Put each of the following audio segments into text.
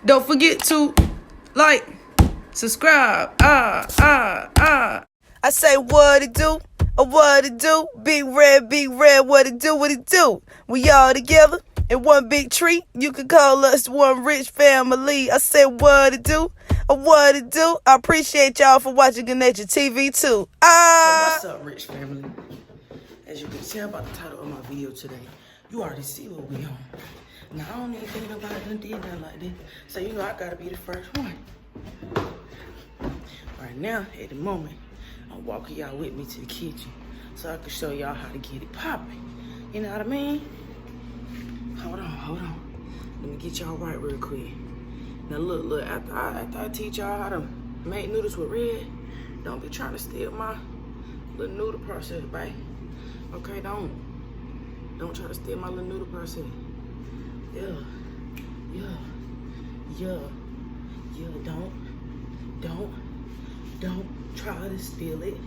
Don't forget to like, subscribe. I say what it do, what it do. Big red, what it do, what it do. We all together in one big tree. You can call us one rich family. I say what it do, what it do. I appreciate y'all for watching Good Nature TV too. So what's up, rich family? As you can tell by the title of my video today, you already see what we on. Now, I don't even think nobody done did nothing like this. So, you know, I gotta be the first one. Right now, at the moment, I'm walking y'all with me to the kitchen so I can show y'all how to get it popping. You know what I mean? Hold on. Let me get y'all right real quick. Now, look, after I teach y'all how to make noodles with red, don't be trying to steal my little noodle process, babe. Okay, don't try to steal my little noodle process. Yeah, don't try to steal it.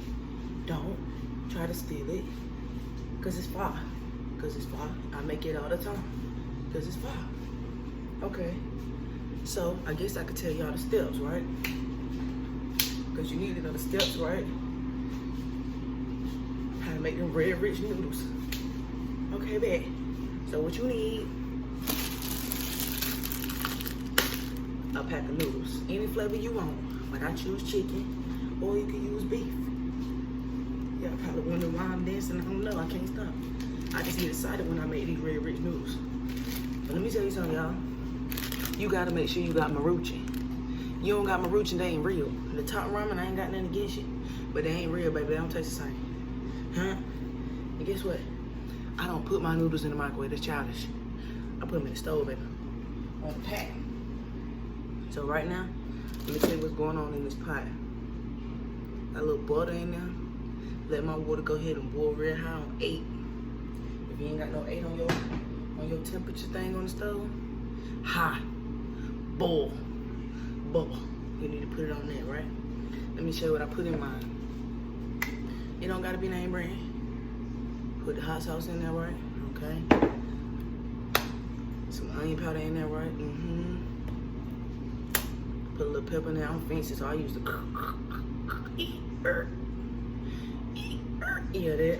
Don't try to steal it. Cause it's fire. I make it all the time. Cause it's fire. Okay. So I guess I could tell y'all the steps, right? Cause you need to know the steps, right? How to make them Redrichhh noodles. Okay, bet. So what you need, a pack of noodles, any flavor you want, but I choose chicken, or you can use beef. Y'all probably wondering why I'm dancing. I don't know, I can't stop. I just get excited when I make these Redrichhh noodles. But let me tell you something, y'all. You gotta make sure you got maruchan. You don't got maruchan, they ain't real. The top ramen, I ain't got nothing against you, but they ain't real, baby. They don't taste the same. Huh? And guess what? I don't put my noodles in the microwave, that's childish. I put them in the stove, baby, on the pan. So right now, let me tell you what's going on in this pot. Got a little butter in there. Let my water go ahead and boil real high on 8. If you ain't got no 8 on your temperature thing on the stove, high, boil. You need to put it on there, right? Let me show you what I put in mine. It don't gotta be name brand. Put the hot sauce in there, right? Okay. Some onion powder in there, right? Put a little pepper in there. I'm fancy, so I use the yeah, that.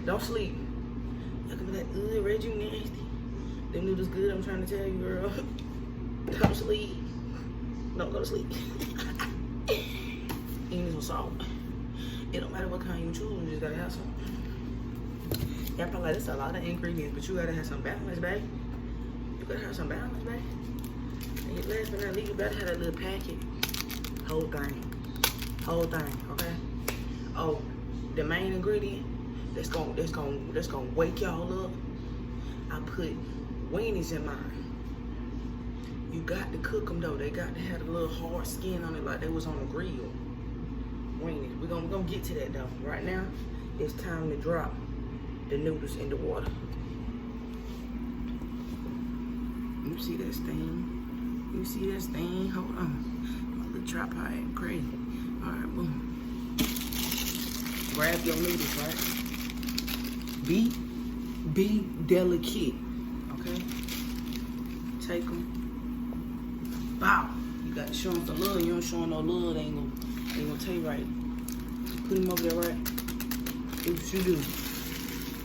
Don't sleep. Look at that. Red, you nasty. Them noodles good. I'm trying to tell you, girl. Don't sleep. Don't go to sleep. You need some salt. It don't matter what kind you choose. You just gotta have some. Y'all probably like, that's a lot of ingredients, but you gotta have some balance, babe. You gotta have some balance, babe. And last but not least, you better have that little packet. Whole thing, okay? Oh, the main ingredient that's gonna wake y'all up. I put weenies in mine. You got to cook them though. They got to have a little hard skin on it, like they was on a grill. Weenies. We're gonna get to that though. Right now, it's time to drop the noodles in the water. You see that stain? You see that stain? Hold on. My little tripod ain't crazy. Alright, boom. Grab your noodles, right? Be delicate. Okay? Take them. Bow. You got to show them some love. You don't show them no love, they ain't gonna tell you right. Put them over there, right? Do what you do.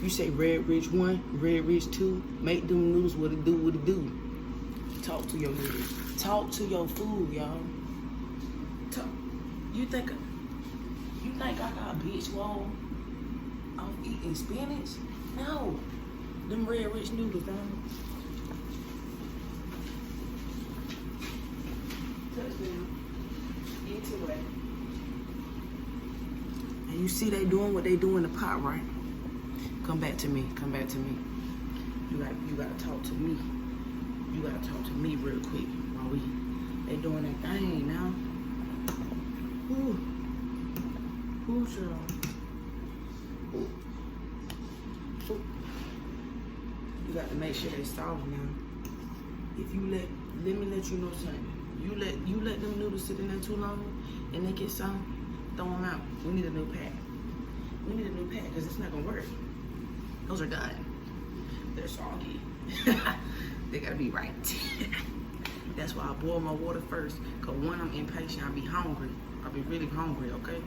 You say Redrichhh 1, Redrichhh 2, make them noodles what it do. Talk to your noodles. Talk to your food, y'all. You think I got a bitch wall off eating spinach? No. Them Redrichhh noodles, dog. Touch them. Into it. And you see they doing what they do in the pot, right? Come back to me. You gotta talk to me. You gotta talk to me real quick while they doing that thing now. Ooh, child. Ooh. You got to make sure they soft now. If you let me let you know something. You let them noodles sit in there too long and they get soft, throw them out. We need a new pack. Because it's not gonna work. Those are done. They're soggy. They gotta be right. That's why I boil my water first. Cause when I'm impatient, I be hungry. I be really hungry, okay?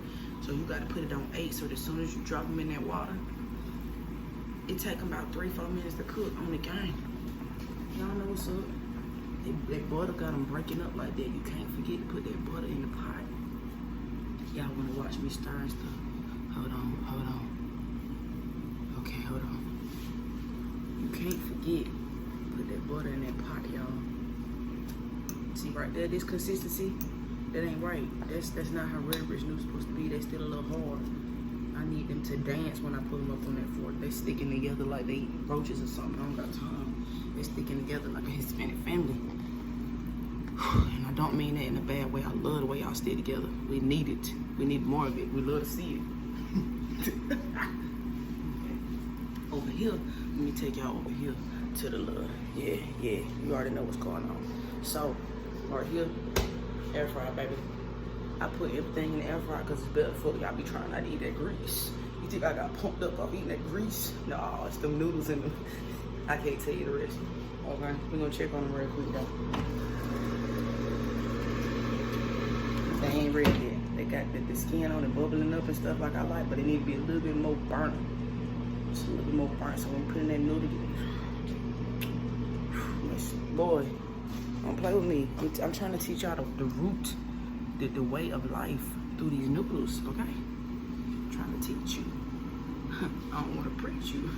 So you gotta put it on 8 so that as soon as you drop them in that water, it take them about 3-4 minutes to cook on the game. Y'all know what's up. That butter got them breaking up like that. You can't forget to put that butter in the pot. Y'all wanna watch me stir and stuff? Hold on. Okay, hold on. You can't forget, put that butter in that pot, y'all. See right there, this consistency, that ain't right. That's not how Redrichhh Noodles supposed to be. They still a little hard. I need them to dance when I put them up on that fork. They sticking together like they eat roaches or something. I don't got time. They sticking together like a Hispanic family. And I don't mean that in a bad way. I love the way y'all stay together. We need it. We need more of it. We love to see it. Over here, let me take y'all over here to the little, yeah, you already know what's going on. So, right here, air fryer, baby. I put everything in the air fryer because it's better for y'all be trying not to eat that grease. You think I got pumped up off eating that grease? No, it's them noodles in them. I can't tell you the rest. Okay, we're gonna check on them real quick though. They ain't red yet. They got the skin on it bubbling up and stuff like I like, but it need to be a little bit more burnt. Just a little bit more burnt. So when we put in that noodle, boy, don't play with me. I'm trying to teach y'all the root, the way of life through these noodles, okay? I'm trying to teach you. I don't want to preach you.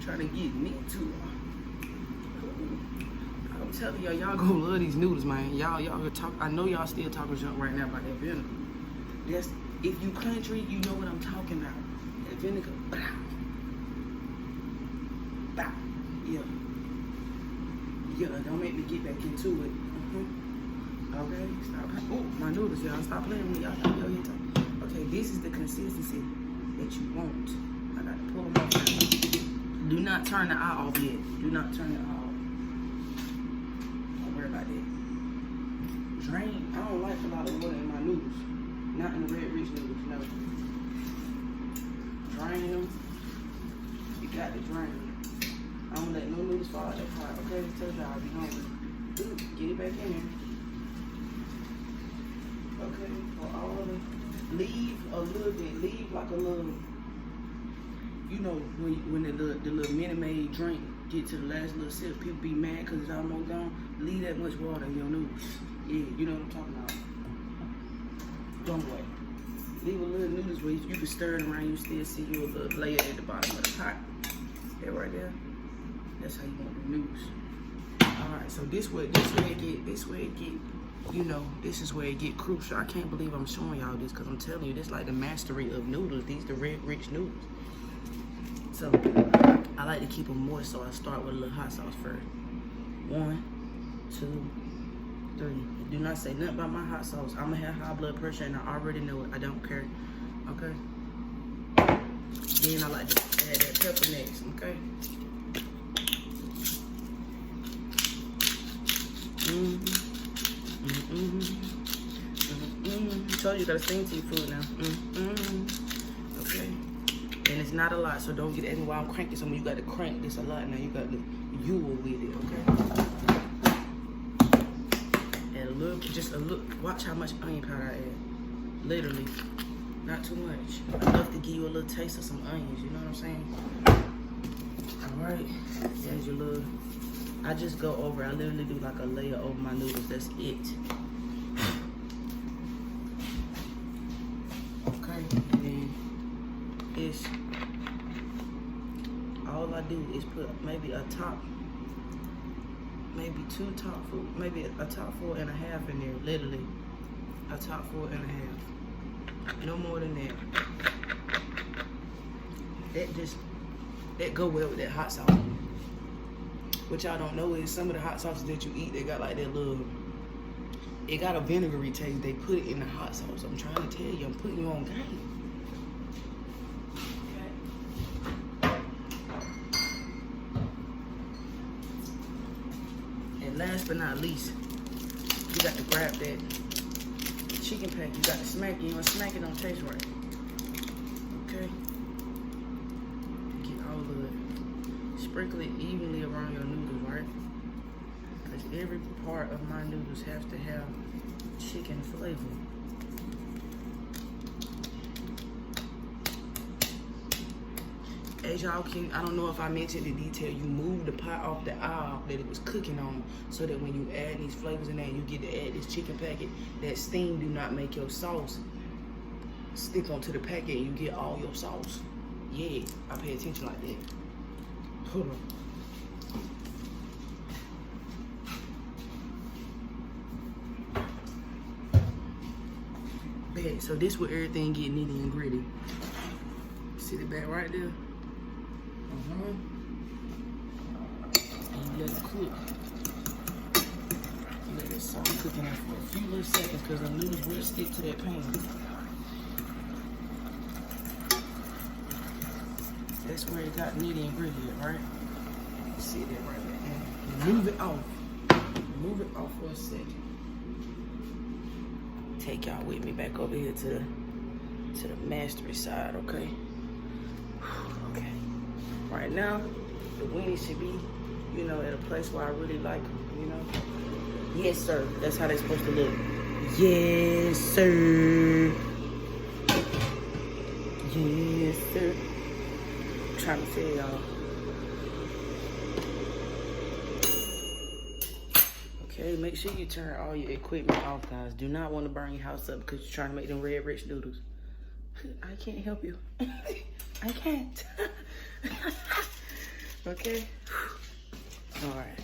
Trying to get me to. I'm telling y'all gonna love these noodles, man. Y'all gonna talk. I know y'all still talking junk right now about that vinegar. That's, if you country, you know what I'm talking about. That vinegar. Yeah, don't make me get back into it. Okay, stop. Oh, my noodles, y'all. Stop playing with me. Y'all got me here talking. Okay, this is the consistency that you want. I gotta pull them off now. Do not turn the eye off yet. Do not turn the eye off. Don't worry about that. Drain. I don't like a lot of water in my noodles. Not in the Redrichhh Noodles, no. Drain them. You got to drain them. I don't let no noodles fall out that pot. Okay, I told y'all I'll be hungry. Ooh, get it back in there. Okay, for all of it. Leave a little bit. Leave like a little. You know, when the little Minute Maid drink get to the last little sip, people be mad because it's almost gone. Leave that much water in your noodles. Yeah, you know what I'm talking about. Don't wait. Leave a little noodles where you can stir it around. You still see your little layer at the bottom of the pot. That right there. That's how you want the noodles. All right, so this way it get. You know, this is where it get crucial. I can't believe I'm showing y'all this because I'm telling you, this like the mastery of noodles. These the Redrichhh Noodles. So I like to keep them moist, so I start with a little hot sauce first. 1, 2, 3. Do not say nothing about my hot sauce. I'm gonna have high blood pressure and I already know it. I don't care. Okay. Then I like to add that pepper next. Okay. Told you gotta sing to your food now. Okay. And it's not a lot, so don't get angry while I'm cranking something. You got to crank this a lot now. You got to yule with it, okay? And a little, just a look. Watch how much onion powder I add. Literally, not too much. Enough to give you a little taste of some onions. You know what I'm saying? All right. There's your little. I just go over. I literally do like a layer over my noodles. That's it. Okay. And then this. All I do is put maybe a top, maybe 2 top full, maybe a top 4 and a half in there. Literally, a top 4 and a half. No more than that. That go well with that hot sauce. What y'all don't know is some of the hot sauces that you eat, they got like that little, it got a vinegary taste. They put it in the hot sauce. I'm trying to tell you, I'm putting you on game. And last but not least, you got to grab that chicken pack. You got to smack it. You know, smack it don't taste right. Okay? Get all of it. Sprinkle it evenly around your noodles, right? Because Because every part of my noodles have to have chicken flavor. As y'all can, I don't know if I mentioned the detail, you move the pot off the aisle that it was cooking on so that when you add these flavors in there and you get to add this chicken packet, that steam do not make your sauce stick onto the packet and you get all your sauce. Yeah, I pay attention like that. Hold on. Bet, so this where everything get nitty and gritty. Sit it back right there. And you let it cook. Let it start cooking it for a few little seconds because the noodles will stick to that pan. That's where it got nitty and gritty at, right? Sit that right there. And move it off. Move it off for a second. Take y'all with me back over here to the mastery side, okay? Okay. Right now, the weenies should be, you know, at a place where I really like them, you know? Yes, sir. That's how they're supposed to look. Yes, sir. Yes, sir. I'm trying to tell y'all. Okay, make sure you turn all your equipment off, guys. Do not want to burn your house up because you're trying to make them Redrichhh noodles. I can't help you. I can't. Okay? All right.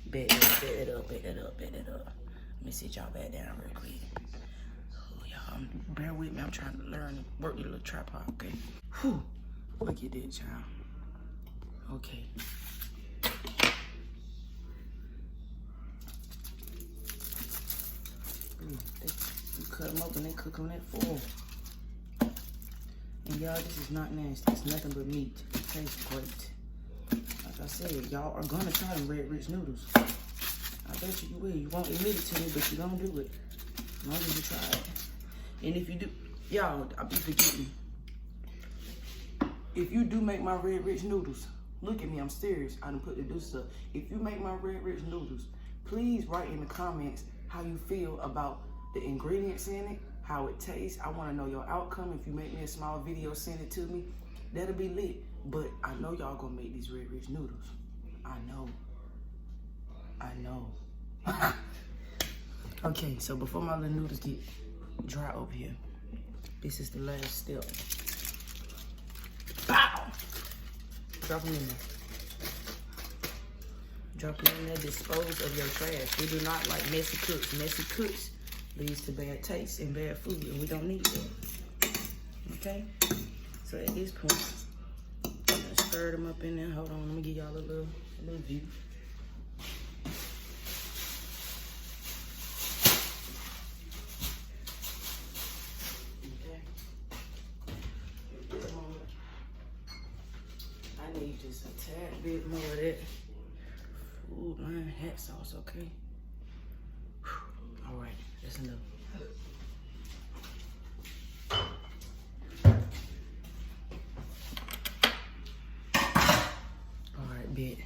Bet it up. Let me sit y'all back down real quick. Oh, y'all, bear with me. I'm trying to learn to work your little tripod, okay? Whew. Look at that, y'all. Okay. You cut them open and cook them at full. And y'all, this is not nasty. It's nothing but meat. It tastes great. Like I said, y'all are gonna try them Redrichhh noodles. I bet you will. You won't admit it to me, but you're gonna do it. As long as you try it. And if you do, y'all, I'll be forgetting. If you do make my Redrichhh noodles, look at me, I'm serious. I done put the deuces up. If you make my Redrichhh noodles, please write in the comments how you feel about the ingredients in it, how it tastes. I want to know your outcome. If you make me a small video, send it to me. That'll be lit. But I know y'all gonna make these Redrichhh noodles. I know. Okay, so before my little noodles get dry over here, this is the last step. Bow! Drop them in there. Drop them in there. Dispose of your trash. We do not like messy cooks. Messy cooks leads to bad taste and bad food, and we don't need that. Okay? So at this point, I'm gonna stir them up in there. Hold on, let me give y'all a little view. Okay. I need just a tad bit more of that food line hot sauce, okay? All right, that's enough. All right, bet.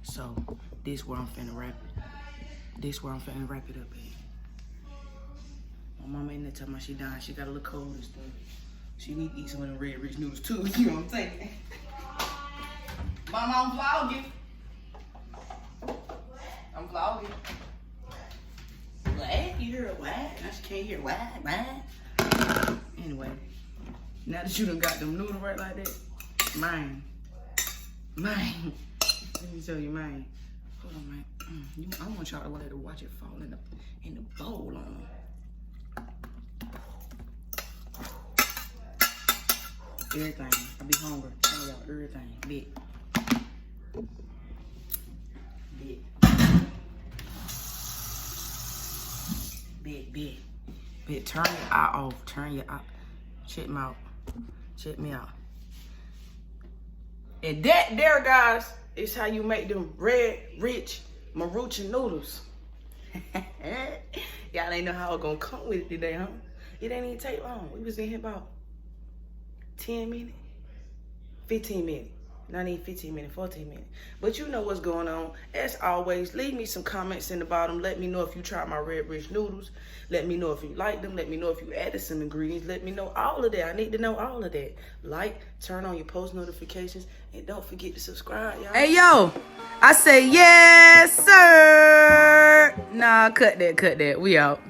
So, this where I'm finna wrap it. This where I'm finna wrap it up at. My mama in there talking about she dying. She got a little cold and stuff. She need to eat some of them Redrichhh noodles too. You know what I'm saying? Mama, I'm vlogging. What? You hear a what? Now she can't hear what? Anyway, now that you done got them noodles right like that, mine. Let me show you mine. Hold on, man. I want y'all to let her watch it fall in the bowl on them. Everything. I be hungry. Tell y'all everything. Big. Turn your eye off. Turn your eye. Check me out. And that there, guys, is how you make them Redrichhh noodles. Y'all ain't know how it's gonna come with it today, huh? It ain't even take long. We was in here about 10 minutes, 15 minutes. Not even 15 minutes, 14 minutes. But you know what's going on. As always, leave me some comments in the bottom. Let me know if you tried my Redrichhh noodles. Let me know if you like them. Let me know if you added some ingredients. Let me know all of that. I need to know all of that. Like, turn on your post notifications, and don't forget to subscribe, y'all. Hey, yo. I say yes, sir. Nah, cut that. We out.